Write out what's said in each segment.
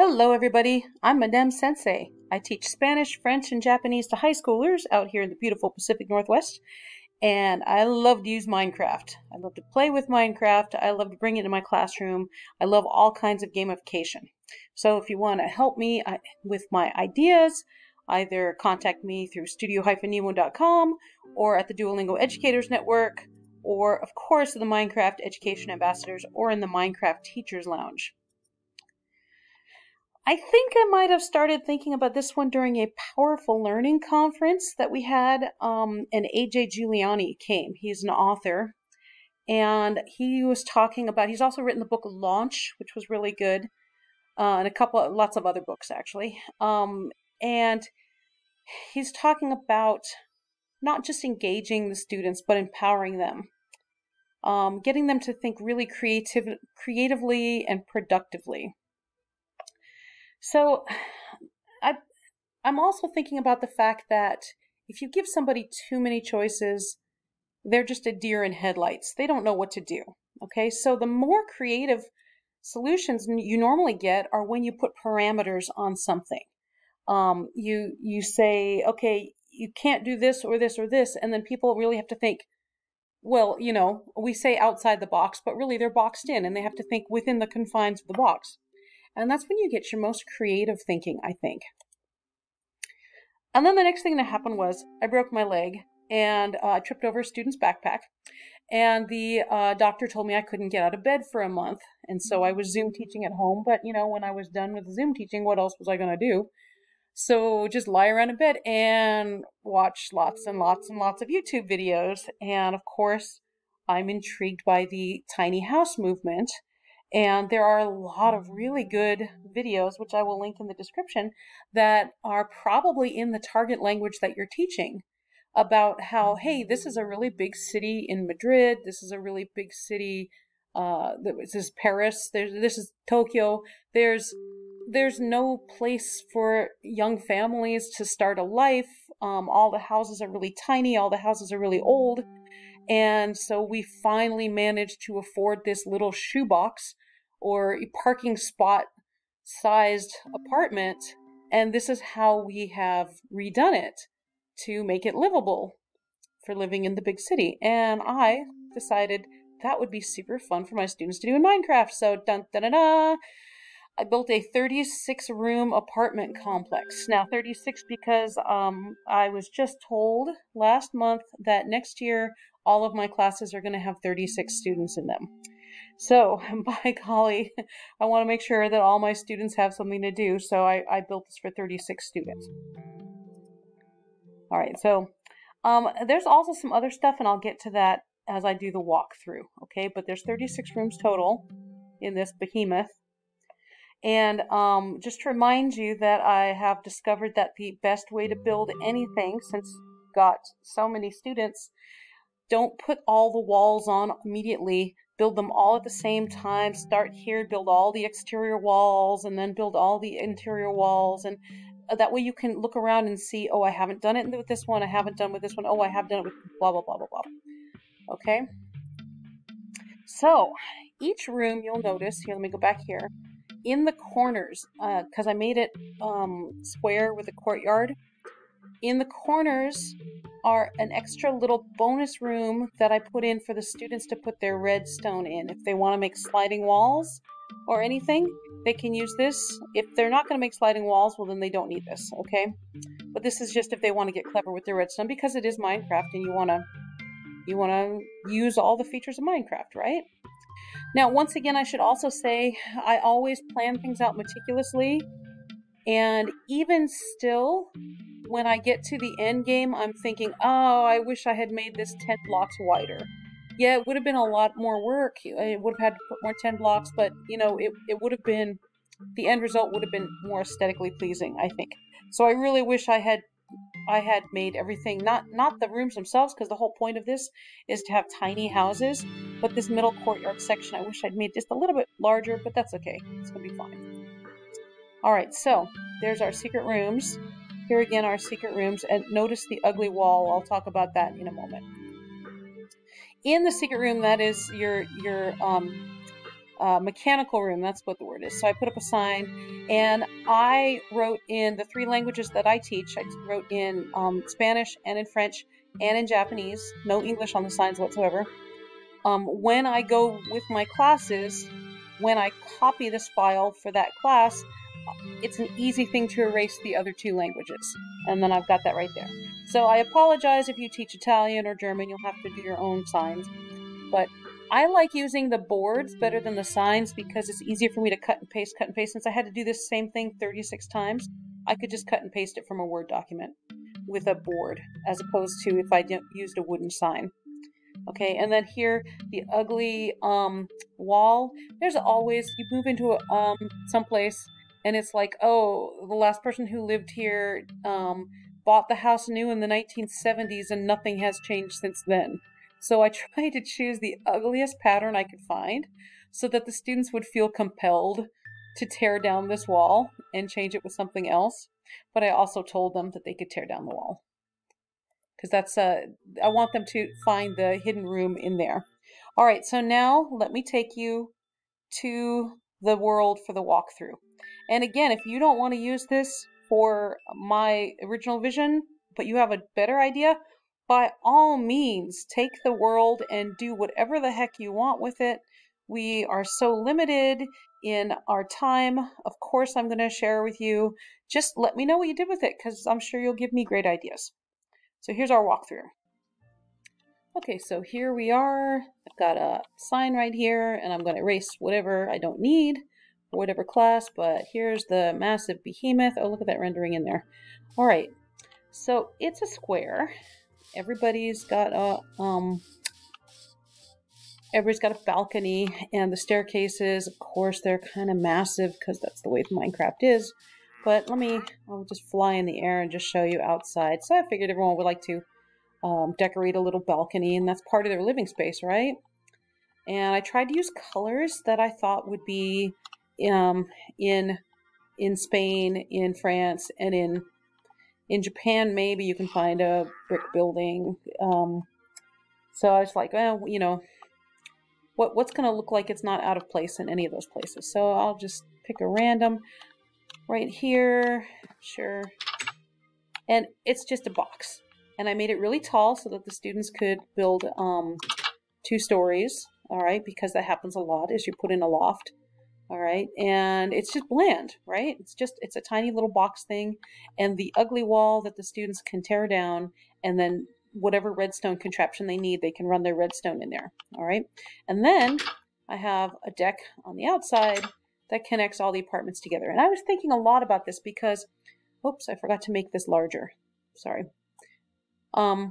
Hello everybody, I'm Madame Sensei. I teach Spanish, French, and Japanese to high schoolers out here in the beautiful Pacific Northwest, and I love to use Minecraft. I love to play with Minecraft. I love to bring it into my classroom. I love all kinds of gamification. So if you want to help me with my ideas, either contact me through studio-nemo.com or at the Duolingo Educators Network, or of course the Minecraft Education Ambassadors or in the Minecraft Teachers Lounge. I think I might have started thinking about this one during a powerful learning conference that we had, and AJ Giuliani came. He's an author, and he was talking about, he's also written the book Launch, which was really good, and lots of other books actually. And he's talking about not just engaging the students, but empowering them, getting them to think really creatively and productively. So I'm also thinking about the fact that if you give somebody too many choices, they're just a deer in headlights. They don't know what to do. Okay, so the more creative solutions you normally get are when you put parameters on something. You say, okay, you can't do this or this or this, and then people really have to think, well, you know, we say outside the box, but really they're boxed in and they have to think within the confines of the box. And that's when you get your most creative thinking, I think. And then the next thing that happened was I broke my leg and I tripped over a student's backpack. And the doctor told me I couldn't get out of bed for a month. And so I was Zoom teaching at home. But, you know, when I was done with Zoom teaching, what else was I going to do? So just lie around in bed and watch lots and lots and lots of YouTube videos. And of course, I'm intrigued by the tiny house movement. And there are a lot of really good videos, which I will link in the description, that are probably in the target language that you're teaching about how, hey, this is a really big city in Madrid. This is a really big city. This is Paris. This is Tokyo. There's no place for young families to start a life. All the houses are really tiny. All the houses are really old. And so we finally managed to afford this little shoebox or a parking spot sized apartment. And this is how we have redone it to make it livable for living in the big city. And I decided that would be super fun for my students to do in Minecraft. So dun dun dun dun, I built a 36-room apartment complex. Now 36 because I was just told last month that next year all of my classes are going to have 36 students in them. So by golly, I want to make sure that all my students have something to do. So I built this for 36 students. All right, so there's also some other stuff, and I'll get to that as I do the walkthrough. Okay, but there's 36 rooms total in this behemoth. And just to remind you that I have discovered that the best way to build anything, since I've got so many students, don't put all the walls on immediately. Build them all at the same time. Start here, build all the exterior walls, and then build all the interior walls. And that way you can look around and see, oh, I haven't done it with this one. I haven't done with this one. Oh, I have done it with blah, blah, blah, blah, blah. Okay? So each room, you'll notice, here, let me go back here. In the corners, because I made it square with a courtyard, in the corners are an extra little bonus room that I put in for the students to put their redstone in. If they want to make sliding walls or anything, they can use this. If they're not going to make sliding walls, well, then they don't need this, okay? But this is just if they want to get clever with their redstone, because it is Minecraft and you want to use all the features of Minecraft, right? Now, once again, I should also say I always plan things out meticulously, and even still, when I get to the end game, I'm thinking, oh, I wish I had made this 10 blocks wider. Yeah, it would have been a lot more work. I would have had to put more 10 blocks, but, you know, it would have been, the end result would have been more aesthetically pleasing, I think. So I really wish I had made everything, not the rooms themselves, because the whole point of this is to have tiny houses, but this middle courtyard section, I wish I'd made just a little bit larger, but that's okay. It's going to be fine. All right, so there's our secret rooms. Here again, our secret rooms, and notice the ugly wall. I'll talk about that in a moment. In the secret room, that is your mechanical room, that's what the word is. So I put up a sign, and I wrote in the 3 languages that I teach. I wrote in Spanish and in French and in Japanese, no English on the signs whatsoever. When I go with my classes, when I copy this file for that class, it's an easy thing to erase the other 2 languages. And then I've got that right there. So I apologize if you teach Italian or German, you'll have to do your own signs. But I like using the boards better than the signs because it's easier for me to cut and paste. Since I had to do this same thing 36 times, I could just cut and paste it from a Word document with a board, as opposed to if I used a wooden sign. Okay, and then here, the ugly wall. There's always, you move into someplace, and it's like, oh, the last person who lived here bought the house new in the 1970s, and nothing has changed since then. So I tried to choose the ugliest pattern I could find so that the students would feel compelled to tear down this wall and change it with something else. But I also told them that they could tear down the wall, because that's I want them to find the hidden room in there. All right, so now let me take you to the world for the walkthrough. And again, if you don't want to use this for my original vision, but you have a better idea, by all means, take the world and do whatever the heck you want with it. We are so limited in our time. Of course, I'm going to share with you. Just let me know what you did with it, because I'm sure you'll give me great ideas. So here's our walkthrough. Okay, so here we are. I've got a sign right here, and I'm going to erase whatever I don't need for whatever class, but here's the massive behemoth. Oh, look at that rendering in there. All right, so it's a square. Everybody's got a balcony, and the staircases, of course, they're kind of massive because that's the way Minecraft is. But I'll just fly in the air and just show you outside. So I figured everyone would like to decorate a little balcony, and that's part of their living space, right? And I tried to use colors that I thought would be in Spain, in France, and in Japan. Maybe you can find a brick building. So I was like, well, you know, what's going to look like it's not out of place in any of those places. So I'll just pick a random right here. Sure. And it's just a box. And I made it really tall so that the students could build 2 stories. All right, because that happens a lot as you put in a loft. All right, and it's just bland, right? It's a tiny little box thing, and the ugly wall that the students can tear down, and then whatever redstone contraption they need, they can run their redstone in there. All right, and then I have a deck on the outside that connects all the apartments together. And I was thinking a lot about this because, oops, I forgot to make this larger. Sorry. I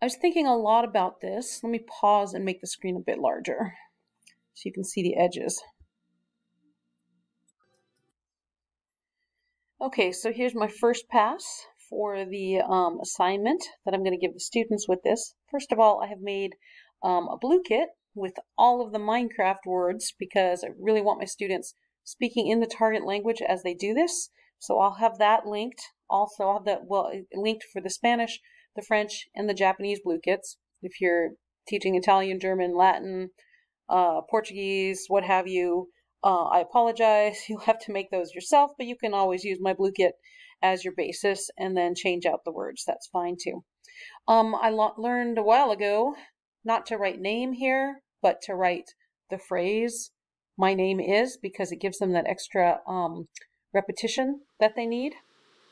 was thinking a lot about this. Let me pause and make the screen a bit larger so you can see the edges. Okay, so here's my first pass for the assignment that I'm going to give the students with this. First of all, I have made a Blookit with all of the Minecraft words because I really want my students speaking in the target language as they do this. So I'll have that linked. Also, I'll have that linked for the Spanish, the French, and the Japanese Blookits. If you're teaching Italian, German, Latin, Portuguese, what have you, I apologize. You'll have to make those yourself, but you can always use my Blookit as your basis and then change out the words. That's fine too. I learned a while ago not to write name here, but to write the phrase "my name is," because it gives them that extra repetition that they need,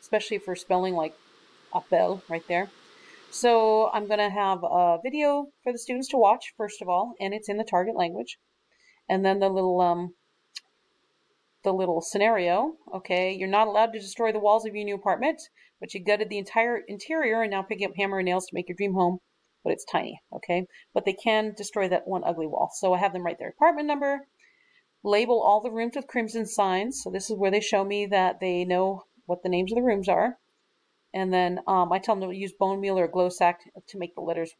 especially for spelling like appel right there. So I'm going to have a video for the students to watch, first of all, and it's in the target language. And then the little scenario. Okay, you're not allowed to destroy the walls of your new apartment, but you gutted the entire interior and now picking up hammer and nails to make your dream home, but it's tiny, okay? But they can destroy that one ugly wall. So I have them write their apartment number, label all the rooms with crimson signs. So this is where they show me that they know what the names of the rooms are. And then I tell them to use bone meal or a glow sack to make the letters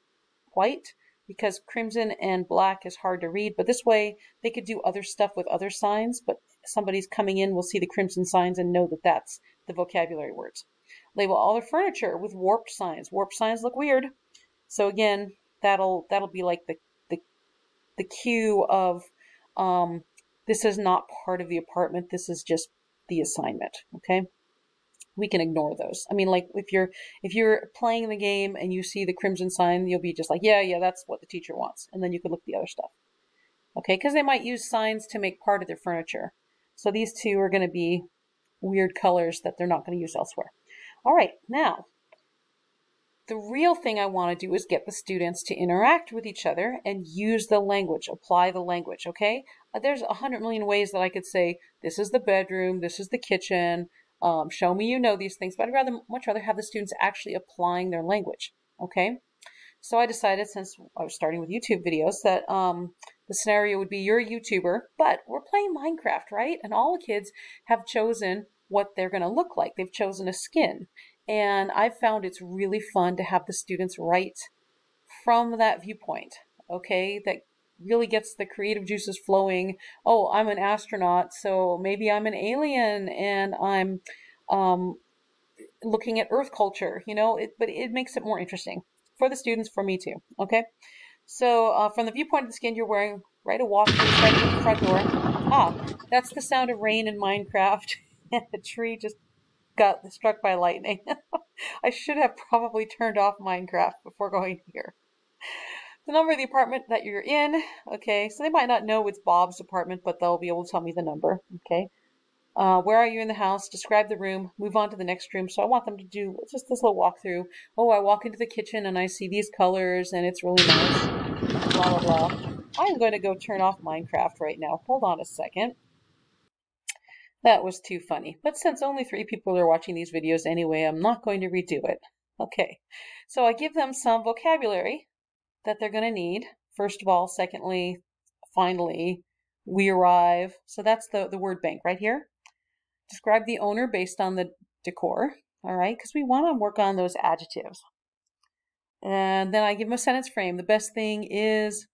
white, because crimson and black is hard to read. But this way they could do other stuff with other signs, but somebody's coming in will see the crimson signs and know that that's the vocabulary words. Label all their furniture with warped signs. Warped signs look weird. So again, that'll be like the cue of This is not part of the apartment. This is just the assignment. Okay. We can ignore those. I mean, like if you're playing the game and you see the crimson sign, you'll be just like, yeah, that's what the teacher wants. And then you could look at the other stuff. Okay. Because they might use signs to make part of their furniture. So these two are going to be weird colors that they're not going to use elsewhere. All right. Now, the real thing I want to do is get the students to interact with each other and use the language, apply the language, okay? There's 100 million ways that I could say, this is the bedroom, this is the kitchen, show me you know these things, but I'd much rather have the students actually applying their language, okay? So I decided, since I was starting with YouTube videos, that the scenario would be you're a YouTuber, but we're playing Minecraft, right? And all the kids have chosen what they're going to look like. They've chosen a skin. And I've found it's really fun to have the students write from that viewpoint, okay? That really gets the creative juices flowing. Oh, I'm an astronaut, so maybe I'm an alien and I'm looking at Earth culture, you know, but it makes it more interesting for the students, for me too, okay? So from the viewpoint of the skin you're wearing, write a walkthrough, right to the front door. Ah, that's the sound of rain in Minecraft. And the tree just got struck by lightning. I should have probably turned off Minecraft before going here. The number of the apartment that you're in. Okay, so they might not know it's Bob's apartment, but they'll be able to tell me the number. Okay. Where are you in the house? Describe the room. Move on to the next room. So I want them to do just this little walkthrough. Oh, I walk into the kitchen and I see these colors and it's really nice. Blah, blah, blah. I'm going to go turn off Minecraft right now. Hold on a second. That was too funny. But since only 3 people are watching these videos anyway, I'm not going to redo it. Okay. So I give them some vocabulary that they're going to need. First of all. Secondly, finally, we arrive. So that's the word bank right here. Describe the owner based on the decor. All right. Because we want to work on those adjectives. And then I give them a sentence frame. The best thing is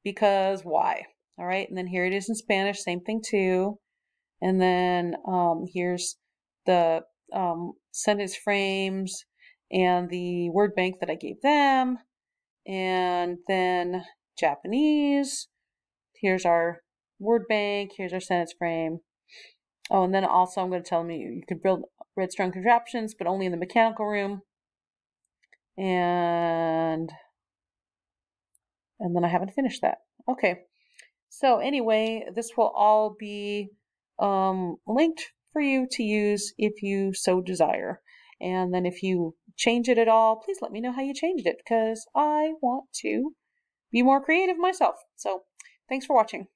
because why? All right. And then here it is in Spanish. Same thing too. And then here's the sentence frames and the word bank that I gave them. And then Japanese. Here's our word bank. Here's our sentence frame. Oh, and then also I'm going to tell them you can build redstone contraptions, but only in the mechanical room. And then I haven't finished that. Okay. So anyway, this will all be linked for you to use if you so desire. And then if you change it at all, please let me know how you changed it, because I want to be more creative myself. So thanks for watching.